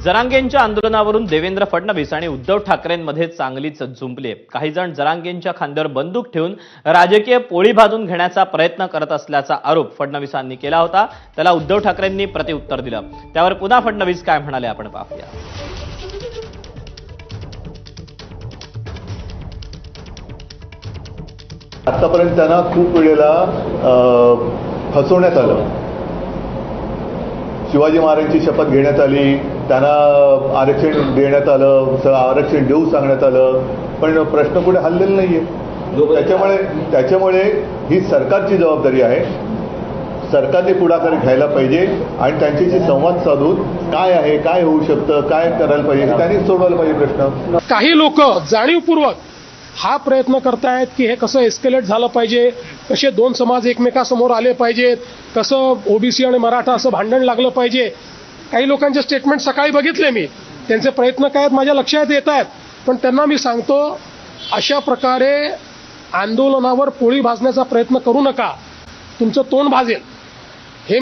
जरांगेंच्या आंदोलनावरून देवेंद्र फडणवीस आणि उद्धव ठाकरेंमध्ये चांगलीच जुंपली. काही जण जरांगेंच्या खांद्यावर बंदूक ठेवून राजकीय पोळी भाजून घेण्याचा प्रयत्न करत असल्याचा आरोप फडणवीसांनी केला होता. त्याला उद्धव ठाकरेंनी प्रत्युत्तर दिलं. त्यावर पुन्हा फडणवीस काय म्हणाले आपण पाहूया. आतापर्यंत त्यांना खूप वेळेला फसवण्यात आलं. शिवाजी महाराजांची शपथ घेण्यात आली, त्यांना आरक्षण देण्यात आलं, आरक्षण देऊ सांगण्यात आलं, पण प्रश्न पुढे हललेला नाहीये. त्याच्यामुळे ही सरकारची जबाबदारी आहे. सरकारने पुढाकार घ्यायला पाहिजे आणि त्यांच्याशी संवाद साधून काय आहे, काय होऊ शकतं, काय करायला पाहिजे त्यांनी सोडवायला पाहिजे प्रश्न. काही लोक जाणीवपूर्वक हा प्रयत्न करतायत की हे कसं एस्केलेट झालं पाहिजे, कसे दोन समाज एकमेकासमोर आले पाहिजेत, कसं ओबीसी आणि मराठा असं भांडण लागलं पाहिजे. काही लोकांचे स्टेटमेंट सकाळी बघितले मी, त्यांचे प्रयत्न काय आहेत माझ्या लक्षात येत आहेत. पण त्यांना मी सांगतो, अशा प्रकारे आंदोलनावर पोळी भाजण्याचा प्रयत्न करू नका, तुमचं तोंड भाजेल.